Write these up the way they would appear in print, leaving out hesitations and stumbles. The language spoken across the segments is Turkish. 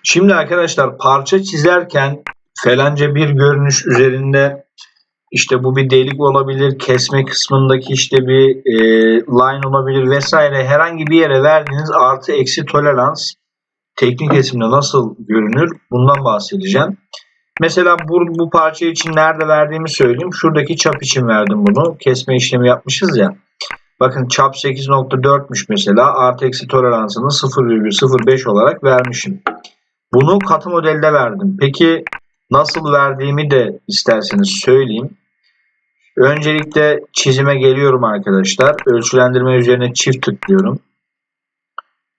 Şimdi arkadaşlar parça çizerken falanca bir görünüş üzerinde işte bu bir delik olabilir, kesme kısmındaki işte bir line olabilir vesaire, herhangi bir yere verdiğiniz artı eksi tolerans teknik resimde nasıl görünür bundan bahsedeceğim. Mesela bu parça için nerede verdiğimi söyleyeyim. Şuradaki çap için verdim bunu. Kesme işlemi yapmışız ya. Bakın çap 8.4'müş mesela. Artı eksi toleransını 0,05 olarak vermişim. Bunu katı modelde verdim. Peki nasıl verdiğimi de isterseniz söyleyeyim. Öncelikle çizime geliyorum arkadaşlar. Ölçülendirme üzerine çift tıklıyorum.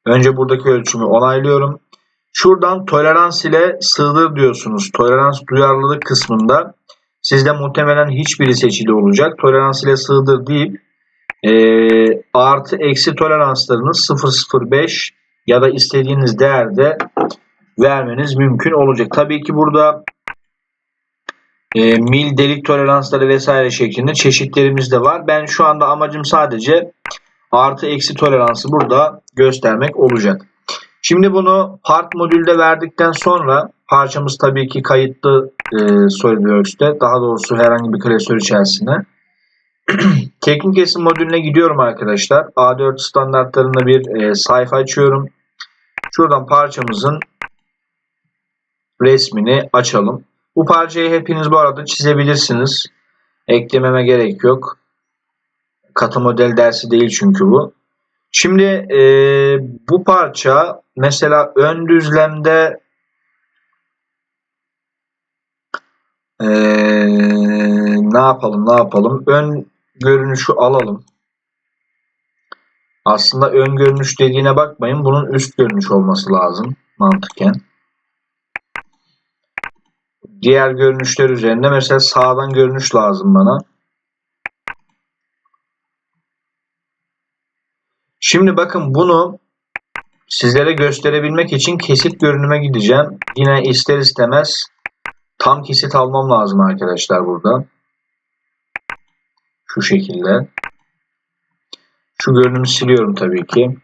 Önce buradaki ölçümü onaylıyorum. Şuradan tolerans ile sığdır diyorsunuz. Tolerans duyarlılık kısmında sizde muhtemelen hiçbiri seçili olacak. Tolerans ile sığdır deyip artı eksi toleranslarını 0,05 ya da istediğiniz değerde vermeniz mümkün olacak. Tabii ki burada mil, delik toleransları vesaire şeklinde çeşitlerimiz de var. Ben şu anda amacım sadece artı eksi toleransı burada göstermek olacak. Şimdi bunu part modülde verdikten sonra parçamız tabii ki kayıtlı SolidWorks'te, daha doğrusu herhangi bir klasör içerisine. Teknik resim modülüne gidiyorum arkadaşlar. A4 standartlarında bir sayfa açıyorum. Şuradan parçamızın resmini açalım. Bu parçayı hepiniz bu arada çizebilirsiniz. Eklememe gerek yok. Katı model dersi değil çünkü bu. Şimdi bu parça mesela ön düzlemde ne yapalım? Ön görünüşü alalım. Aslında ön görünüş dediğine bakmayın. Bunun üst görünüş olması lazım mantıken. Diğer görünüşler üzerinde mesela sağdan görünüş lazım bana. Şimdi bakın bunu sizlere gösterebilmek için kesit görünüme gideceğim. Yine ister istemez tam kesit almam lazım arkadaşlar burada. Şu şekilde. Şu görünümü siliyorum tabii ki.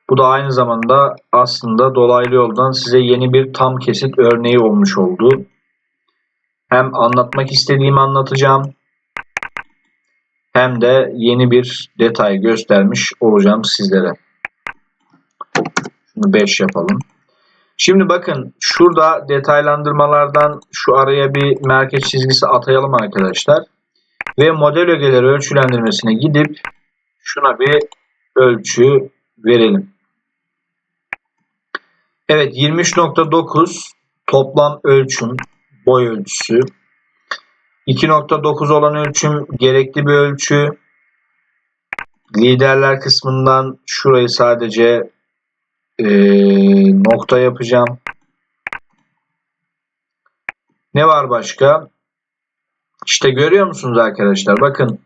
Bu da aynı zamanda aslında dolaylı yoldan size yeni bir tam kesit örneği olmuş oldu. Hem anlatmak istediğimi anlatacağım, hem de yeni bir detay göstermiş olacağım sizlere. Şunu 5 yapalım. Şimdi bakın şurada detaylandırmalardan şu araya bir merkez çizgisi atayalım arkadaşlar. Ve model ögeleri ölçülendirmesine gidip şuna bir ölçü verelim. Evet, 23.9 toplam ölçüm, boy ölçüsü. 2.9 olan ölçüm gerekli bir ölçü. Liderler kısmından şurayı sadece nokta yapacağım. Ne var başka? İşte görüyor musunuz arkadaşlar? Bakın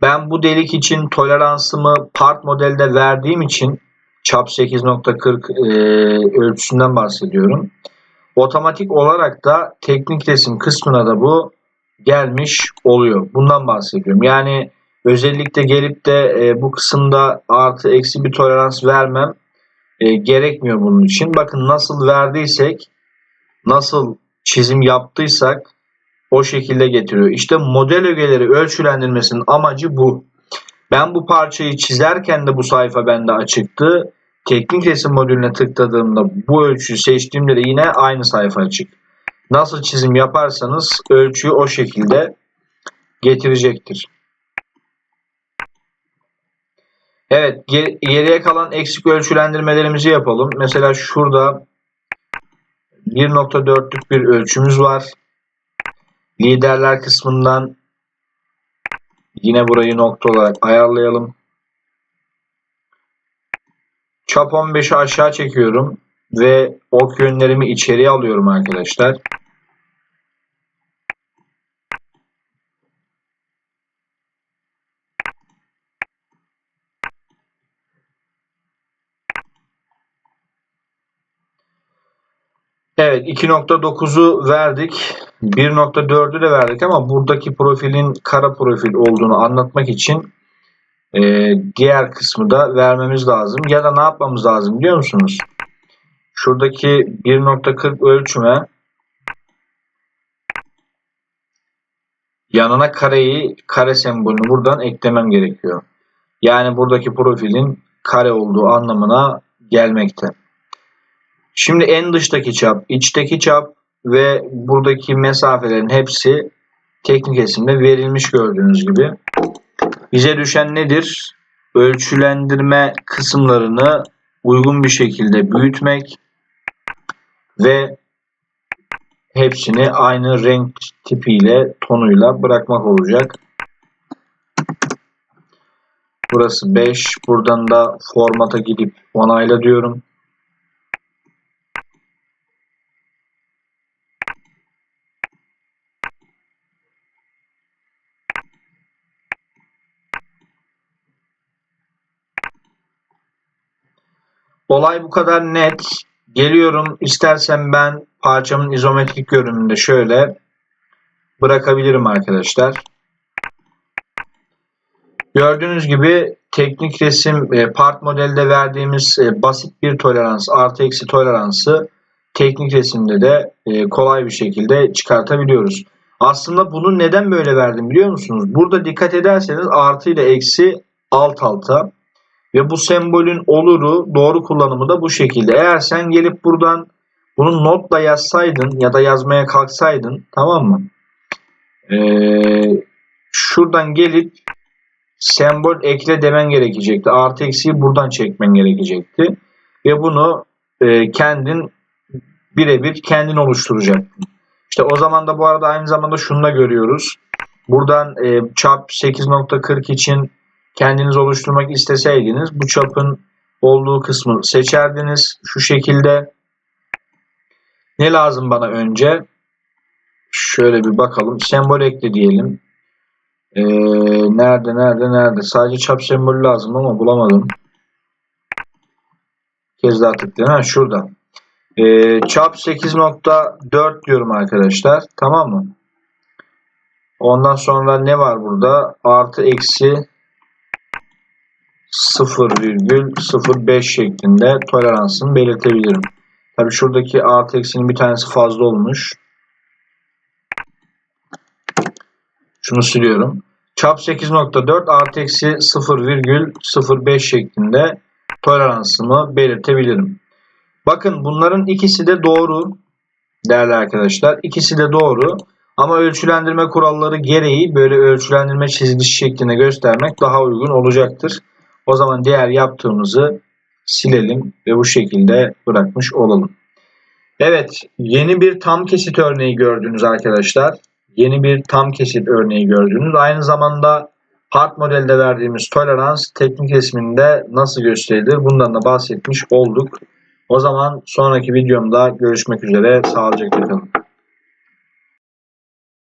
ben bu delik için toleransımı part modelde verdiğim için çap 8.40 ölçüsünden bahsediyorum. Otomatik olarak da teknik resim kısmına da bu gelmiş oluyor. Bundan bahsediyorum. Yani özellikle gelip de bu kısımda artı eksi bir tolerans vermem gerekmiyor bunun için. Bakın nasıl verdiysek, nasıl çizim yaptıysak o şekilde getiriyor. İşte model ögeleri ölçülendirmesinin amacı bu. Ben bu parçayı çizerken de bu sayfa bende açıktı. Teknik resim modülüne tıkladığımda bu ölçüyü seçtiğimde de yine aynı sayfa açık. Nasıl çizim yaparsanız ölçüyü o şekilde getirecektir. Evet, geriye kalan eksik ölçülendirmelerimizi yapalım. Mesela şurada 1.4'lük bir ölçümüz var. Liderler kısmından yine burayı nokta olarak ayarlayalım. Çap 15'i aşağı çekiyorum ve ok yönlerimi içeriye alıyorum arkadaşlar. Evet, 2.9'u verdik. 1.4'ü de verdik ama buradaki profilin kara profil olduğunu anlatmak için diğer kısmı da vermemiz lazım. Ya da ne yapmamız lazım biliyor musunuz? şuradaki 1.40 ölçüme yanına kare sembolünü buradan eklemem gerekiyor. Yani buradaki profilin kare olduğu anlamına gelmekte. Şimdi en dıştaki çap, içteki çap ve buradaki mesafelerin hepsi teknik resimde verilmiş gördüğünüz gibi. Bize düşen nedir? Ölçülendirme kısımlarını uygun bir şekilde büyütmek ve hepsini aynı renk tipiyle, tonuyla bırakmak olacak. Burası 5. Buradan da formata gidip onayla diyorum. Olay bu kadar net. Geliyorum, istersen ben parçamın izometrik görünümünde şöyle bırakabilirim arkadaşlar. Gördüğünüz gibi teknik resim part modelde verdiğimiz basit bir tolerans, artı eksi toleransı teknik resimde de kolay bir şekilde çıkartabiliyoruz. Aslında bunu neden böyle verdim biliyor musunuz? Burada dikkat ederseniz artı ile eksi alt alta ve bu sembolün oluru, doğru kullanımı da bu şekilde. Eğer sen gelip buradan bunu notla yazsaydın ya da yazmaya kalksaydın, tamam mı? Şuradan gelip sembol ekle demen gerekecekti. Artı eksiği buradan çekmen gerekecekti. Ve bunu kendin birebir kendin oluşturacaktın. İşte o zaman da bu arada aynı zamanda şunu da görüyoruz. Buradan çap 8.40 için kendiniz oluşturmak isteseydiniz bu çapın olduğu kısmı seçerdiniz. Şu şekilde. Ne lazım bana önce? Şöyle bir bakalım. Sembol ekle diyelim. Nerede? Sadece çap sembolü lazım ama bulamadım. Bir kez daha tıklayalım. Şurada. Çap 8.4 diyorum arkadaşlar. Tamam mı? Ondan sonra ne var burada? Artı eksi 0,05 şeklinde toleransını belirtebilirim. Tabii şuradaki artı eksinin bir tanesi fazla olmuş. Şunu siliyorum. Çap 8.4 artı eksi 0,05 şeklinde toleransımı belirtebilirim. Bakın bunların ikisi de doğru değerli arkadaşlar. İkisi de doğru. Ama ölçülendirme kuralları gereği böyle ölçülendirme çizgisi şeklinde göstermek daha uygun olacaktır. O zaman diğer yaptığımızı silelim ve bu şekilde bırakmış olalım. Evet, yeni bir tam kesit örneği gördünüz arkadaşlar. Yeni bir tam kesit örneği gördünüz. Aynı zamanda part modelde verdiğimiz tolerans teknik resminde nasıl gösterilir bundan da bahsetmiş olduk. O zaman sonraki videomda görüşmek üzere. Sağlıcakla kalın.